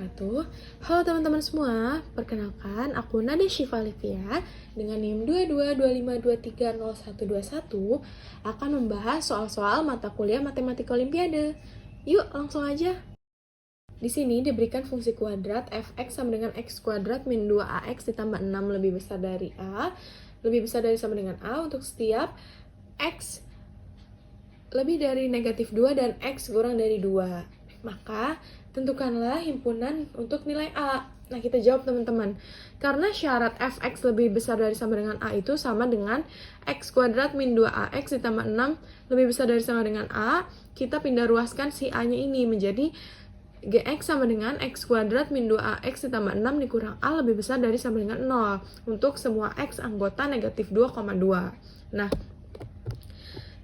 wabarakatuh. Halo teman-teman semua, perkenalkan aku Nada Syifa Livia dengan NIM 2225230121 akan membahas soal-soal mata kuliah matematika olimpiade. Yuk, langsung aja. Di sini diberikan fungsi kuadrat fx sama dengan x kuadrat min 2ax ditambah 6 lebih besar dari a, lebih besar dari sama dengan a untuk setiap x lebih dari negatif 2 dan x kurang dari 2. Maka, tentukanlah himpunan untuk nilai A. Nah, kita jawab teman-teman. Karena syarat fx lebih besar dari sama dengan A itu sama dengan x kuadrat min 2ax ditambah 6 lebih besar dari sama dengan A, kita pindah ruaskan si A-nya ini menjadi gx sama dengan x kuadrat min 2ax ditambah 6 dikurang A lebih besar dari sama dengan 0 untuk semua x anggota negatif 2,2. Nah,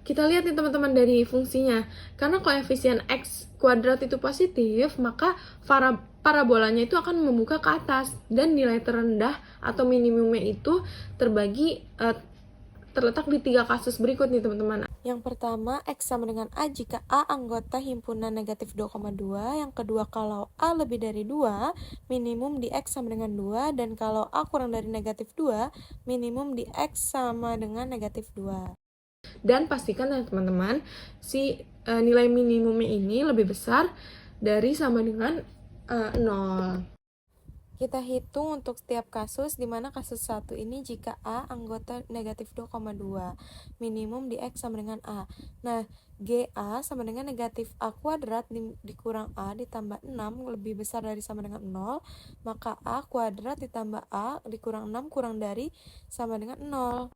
kita lihat nih teman-teman dari fungsinya. Karena koefisien x kuadrat itu positif, maka parabolanya itu akan membuka ke atas. Dan nilai terendah atau minimumnya itu terletak di 3 kasus berikut nih teman-teman. Yang pertama, x sama dengan a jika a anggota himpunan negatif 2,2. Yang kedua, kalau a lebih dari 2, minimum di x sama dengan 2. Dan kalau a kurang dari negatif 2, minimum di x sama dengan negatif 2. Dan pastikan ya teman-teman, nilai minimumnya ini lebih besar dari sama dengan 0. Kita hitung untuk setiap kasus, di mana kasus 1 ini jika A anggota negatif 2,2, minimum di X sama dengan A. Nah, GA sama dengan negatif A kuadrat dikurang A ditambah 6 lebih besar dari sama dengan 0, maka A kuadrat ditambah A dikurang 6 kurang dari sama dengan 0.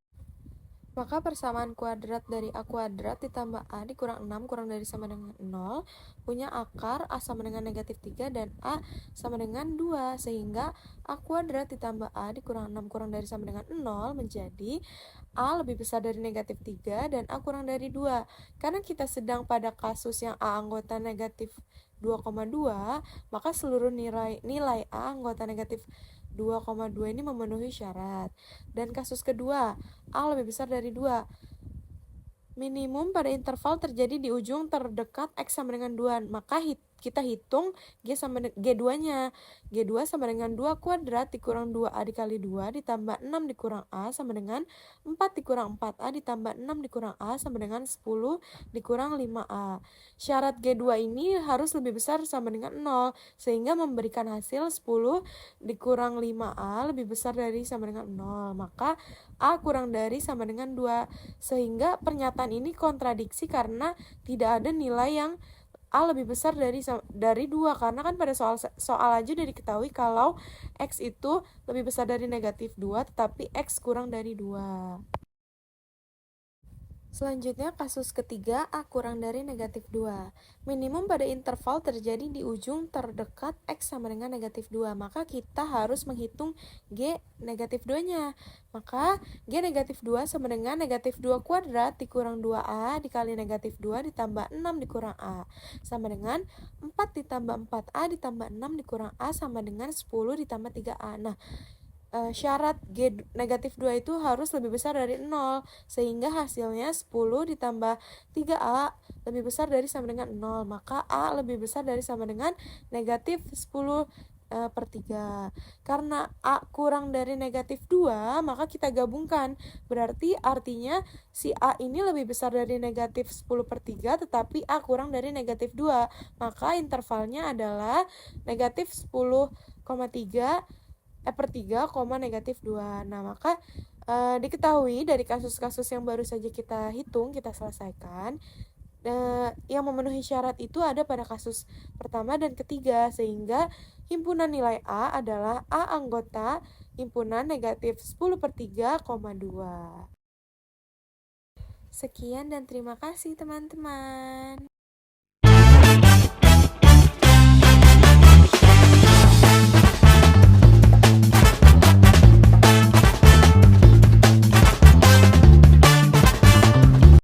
Maka persamaan kuadrat dari A kuadrat ditambah A dikurang 6 kurang dari sama dengan 0 punya akar A sama dengan negatif 3 dan A sama dengan 2, sehingga A kuadrat ditambah A dikurang 6 kurang dari sama dengan 0 menjadi A lebih besar dari negatif 3 dan A kurang dari 2. Karena kita sedang pada kasus yang A anggota negatif 2,2, maka seluruh nilai A anggota negatif 2,2 ini memenuhi syarat. Dan kasus kedua, A lebih besar dari 2. Minimum pada interval terjadi di ujung terdekat X sama dengan 2. Maka kita hitung G2-nya. G2 sama dengan 2 kuadrat dikurang 2A dikali 2 ditambah 6 dikurang A sama dengan 4 dikurang 4A ditambah 6 dikurang A sama dengan 10 dikurang 5A. Syarat G2 ini harus lebih besar sama dengan 0, sehingga memberikan hasil 10 dikurang 5A lebih besar dari sama dengan 0. Maka A kurang dari sama dengan 2. Sehingga pernyataan ini kontradiksi karena tidak ada nilai yang A lebih besar dari 2, karena kan pada soal aja udah diketahui kalau X itu lebih besar dari negatif 2 tetapi X kurang dari 2. Selanjutnya kasus ketiga, A kurang dari negatif 2. Minimum pada interval terjadi di ujung terdekat X sama dengan negatif 2. Maka kita harus menghitung G negatif 2-nya. Maka G negatif 2 sama dengan negatif 2 kuadrat dikurang 2A dikali negatif 2 ditambah 6 dikurang A. Sama dengan 4 ditambah 4A ditambah 6 dikurang A sama dengan 10 ditambah 3A. Nah, syarat G negatif 2 itu harus lebih besar dari 0, sehingga hasilnya 10 ditambah 3A lebih besar dari sama dengan 0, maka A lebih besar dari sama dengan negatif 10 per 3. Karena A kurang dari negatif 2, maka kita gabungkan, berarti artinya si A ini lebih besar dari negatif 10 per 3, tetapi A kurang dari negatif 2, maka intervalnya adalah negatif 10,3 per 3, negatif 2. Nah, maka diketahui dari kasus-kasus yang baru saja kita hitung, kita selesaikan, yang memenuhi syarat itu ada pada kasus pertama dan ketiga, sehingga himpunan nilai A adalah A anggota himpunan negatif 10 per 3,2. Sekian dan terima kasih teman-teman.